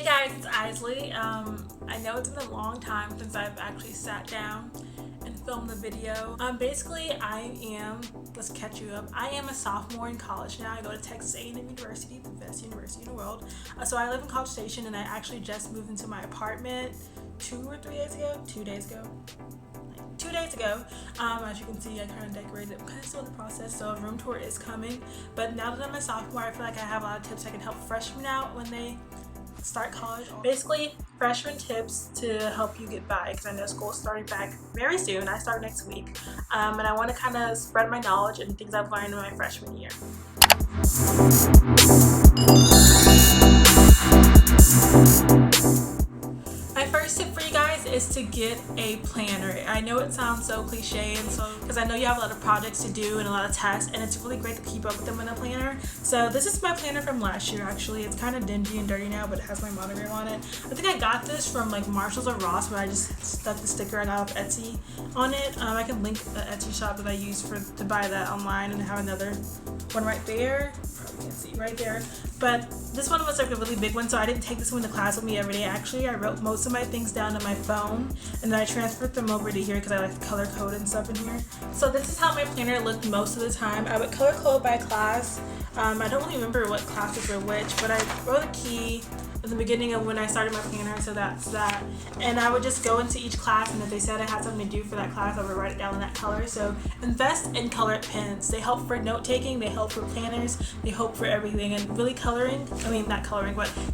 Hey guys, it's Isley. I know it's been a long time since I've actually sat down and filmed the video. Let's catch you up. I am a sophomore in college now. I go to Texas A&M University, the best university in the world. So I live in College Station, and I actually just moved into my apartment 2 days ago. As you can see, I kind of decorated it. I'm kind of still in the process, so a room tour is coming. But now that I'm a sophomore, I feel like I have a lot of tips I can help freshmen out when they start college. Basically, freshman tips to help you get by, because I know school is starting back very soon. I start next week, and I want to kind of spread my knowledge and things I've learned in my freshman year. My first tip for you guys is to get a planner. I know it sounds so cliche, and so because I know you have a lot of projects to do and a lot of tests, and it's really great to keep up with them in a planner. So this is my planner from last year. Actually, it's kind of dingy and dirty now, but it has my monogram on it. I think I got this from like Marshalls or Ross, but I just stuck the sticker I got off Etsy on it. I can link the Etsy shop that I used to buy that online, and I have another one right there. Probably can't see right there, but this one was like a really big one, so I didn't take this one to class with me every day. Actually, I wrote most of my things down on my phone, and then I transferred them over to here because I like to color code and stuff in here. So this is how my planner looked most of the time. I would color code by class. I don't really remember what classes were which, but I wrote a key at the beginning of when I started my planner, so that's that. And I would just go into each class, and if they said I had something to do for that class, I would write it down in that color. So invest in colored pens. They help for note taking, they help for planners, they help for everything. And really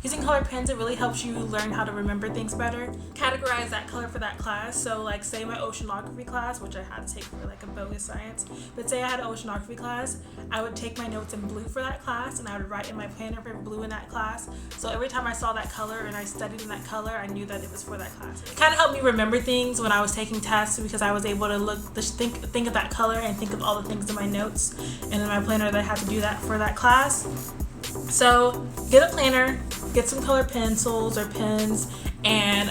using colored pens, it really helps you learn how to remember things better. Categorize that color for that class. So like say my oceanography class, which I had to take for like a bogus science, but say I had an oceanography class, I would take my notes in blue for that class, and I would write in my planner for blue in that class. So every time I saw that color and I studied in that color, I knew that it was for that class. It kind of helped me remember things when I was taking tests, because I was able to think of that color and think of all the things in my notes and in my planner that I had to do that for that class. So get a planner, get some colored pencils or pens, and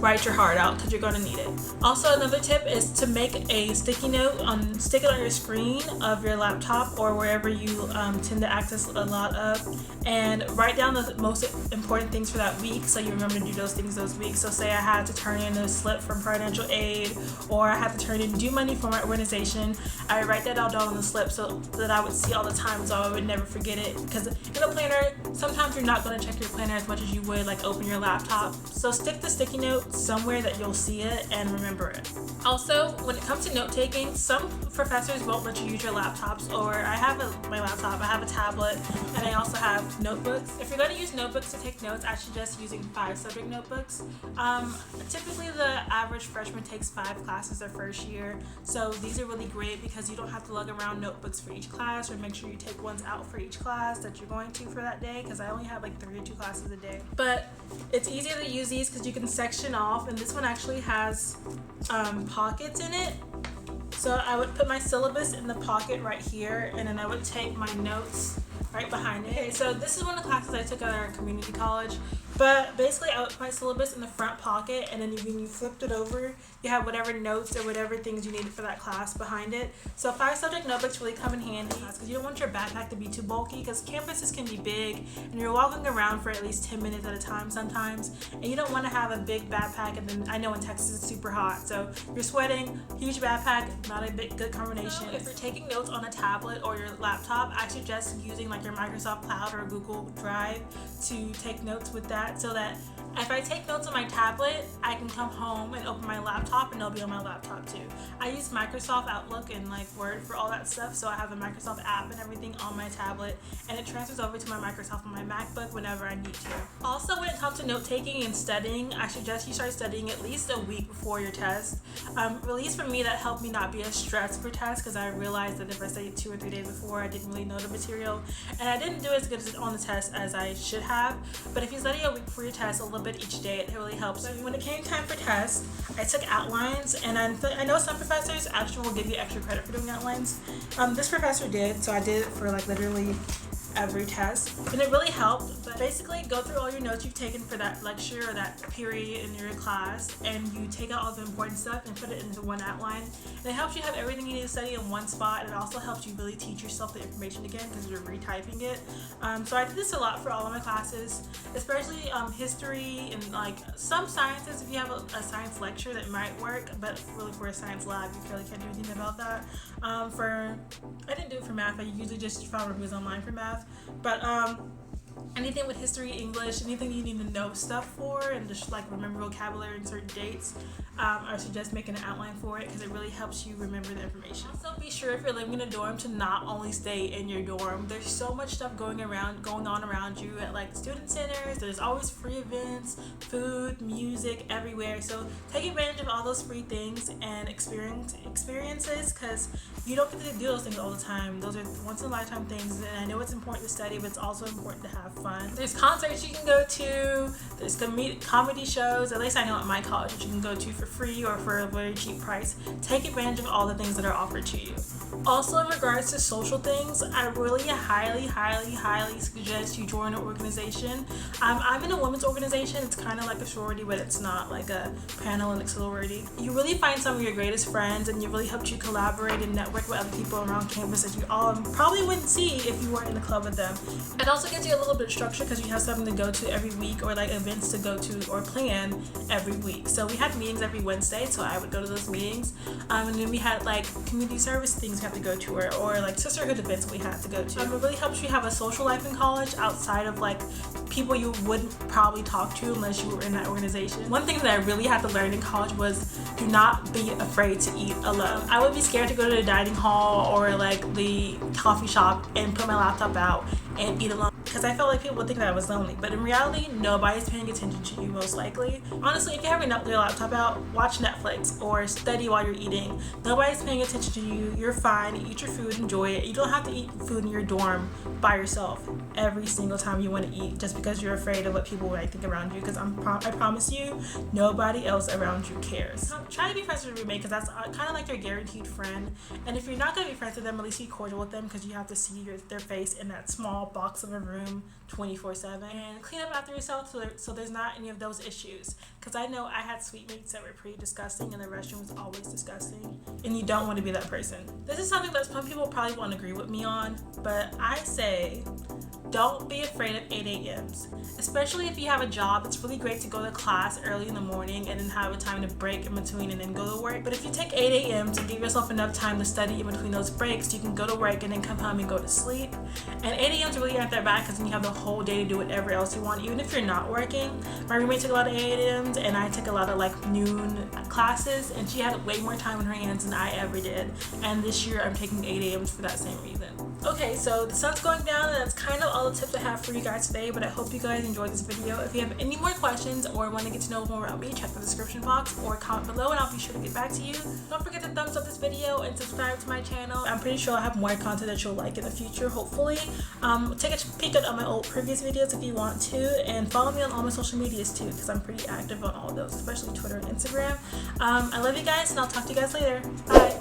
write your heart out, because you're going to need it. Also, another tip is to make a sticky note, stick it on your screen of your laptop or wherever you tend to access a lot of, and write down the most important things for that week, so you remember to do those things those weeks. So say I had to turn in a slip from financial aid, or I had to turn in due money for my organization, I would write that all down on the slip so that I would see all the time, so I would never forget it. Because in a planner, sometimes you're not going to check your planner as much as you would like open your laptop. So stick the sticky note somewhere that you'll see it and remember it. Also, when it comes to note taking, some professors won't let you use your laptops, or I have my laptop, I have a tablet, and I also have notebooks. If you're going to use notebooks to take notes, I suggest using 5 subject notebooks. Typically the average freshman takes 5 classes their first year, so these are really great because you don't have to lug around notebooks for each class, or make sure you take ones out for each class that you're going to for that day, because I only have like 3 or 2 classes a day. But it's easier to use these because you can section off, and this one actually has pockets in it. So I would put my syllabus in the pocket right here, and then I would take my notes right behind it. Okay, so this is one of the classes I took at our community college. But basically, I would put my syllabus in the front pocket, and then when you flipped it over, you have whatever notes or whatever things you needed for that class behind it. So 5 subject notebooks really come in handy, because you don't want your backpack to be too bulky, because campuses can be big, and you're walking around for at least 10 minutes at a time sometimes, and you don't want to have a big backpack, and then I know in Texas it's super hot, so you're sweating, huge backpack, not a good combination. So if you're taking notes on a tablet or your laptop, I suggest using like your Microsoft Cloud or Google Drive to take notes with that, so that if I take notes on my tablet, I can come home and open my laptop and they'll be on my laptop too. I use Microsoft Outlook and like Word for all that stuff, so I have the Microsoft app and everything on my tablet, and it transfers over to my Microsoft on my MacBook whenever I need to. Also, when it comes to note taking and studying, I suggest you start studying at least a week before your test. At least for me, that helped me not be as stressed for tests, because I realized that if I studied 2 or 3 days before, I didn't really know the material, and I didn't do as good on the test as I should have. But if you study a week before your test, a little bit each day, it really helps. When it came time for tests, I took outlines, and I know some professors actually will give you extra credit for doing outlines. This professor did, so I did it for like literally every test, and it really helped. But basically, go through all your notes you've taken for that lecture or that period in your class, and you take out all the important stuff and put it into one outline. And it helps you have everything you need to study in one spot, and it also helps you really teach yourself the information again because you're retyping it. So I did this a lot for all of my classes, especially history and like some sciences. If you have a science lecture, that might work, but really for a science lab, you really can't do anything about that. I didn't do it for math. I usually just found reviews online for math, but anything with history, English, anything you need to know stuff for and just like remember vocabulary and certain dates, I suggest making an outline for it because it really helps you remember the information. Also, be sure if you're living in a dorm to not only stay in your dorm. There's so much stuff going on around you at like student centers. There's always free events, food, music everywhere. So take advantage of all those free things and experiences because you don't get to do those things all the time. Those are once in a lifetime things, and I know it's important to study, but it's also important to have fun. There's concerts you can go to, there's comedy shows, at least I know at my college, that you can go to for free or for a very cheap price. Take advantage of all the things that are offered to you. Also, in regards to social things, I really highly suggest you join an organization. I'm in a women's organization. It's kind of like a sorority, but it's not like a Panhellenic sorority. You really find some of your greatest friends, and it really helps you collaborate and network with other people around campus that you all probably wouldn't see if you weren't in the club with them. It also gives you a little bit of structure because you have something to go to every week, or like events to go to or plan every week. So we had meetings every Wednesday, so I would go to those meetings, and then we had like community service things we have to go to, or like sisterhood events we had to go to. It really helps you have a social life in college outside of like people you wouldn't probably talk to unless you were in that organization. One thing that I really had to learn in college was do not be afraid to eat alone. I would be scared to go to the dining hall or like the coffee shop and put my laptop out and eat alone because I felt like people would think that I was lonely, but in reality, nobody's paying attention to you most likely. Honestly, if you're having your laptop out, watch Netflix or study while you're eating. Nobody's paying attention to you. You're fine. Eat your food. Enjoy it. You don't have to eat food in your dorm by yourself every single time you want to eat just because you're afraid of what people might think around you, because I promise you, nobody else around you cares. So try to be friends with your roommate because that's kind of like your guaranteed friend, and if you're not going to be friends with them, at least be cordial with them because you have to see their face in that small box of a room 24/7, and clean up after yourself so there's not any of those issues, because I know I had suite mates that were pretty disgusting and the restroom was always disgusting, and you don't want to be that person. This is something that some people probably won't agree with me on, but I say don't be afraid of 8 a.m.s. Especially if you have a job, it's really great to go to class early in the morning and then have a time to break in between and then go to work. But if you take 8 a.m. to give yourself enough time to study in between those breaks, you can go to work and then come home and go to sleep. And 8 a.m.s really aren't that bad because then you have the whole day to do whatever else you want, even if you're not working. My roommate took a lot of 8 a.m.s and I took a lot of like noon classes, and she had way more time on her hands than I ever did. And this year I'm taking 8 a.m.s for that same reason. Okay, so the sun's going down, and that's kind of all the tips I have for you guys today, but I hope you guys enjoyed this video. If you have any more questions or want to get to know more about me, check the description box or comment below and I'll be sure to get back to you. Don't forget to thumbs up this video and subscribe to my channel. I'm pretty sure I'll have more content that you'll like in the future, hopefully. Take a peek at all my old previous videos if you want to, and follow me on all my social medias too, because I'm pretty active on all of those, especially Twitter and Instagram. I love you guys, and I'll talk to you guys later. Bye!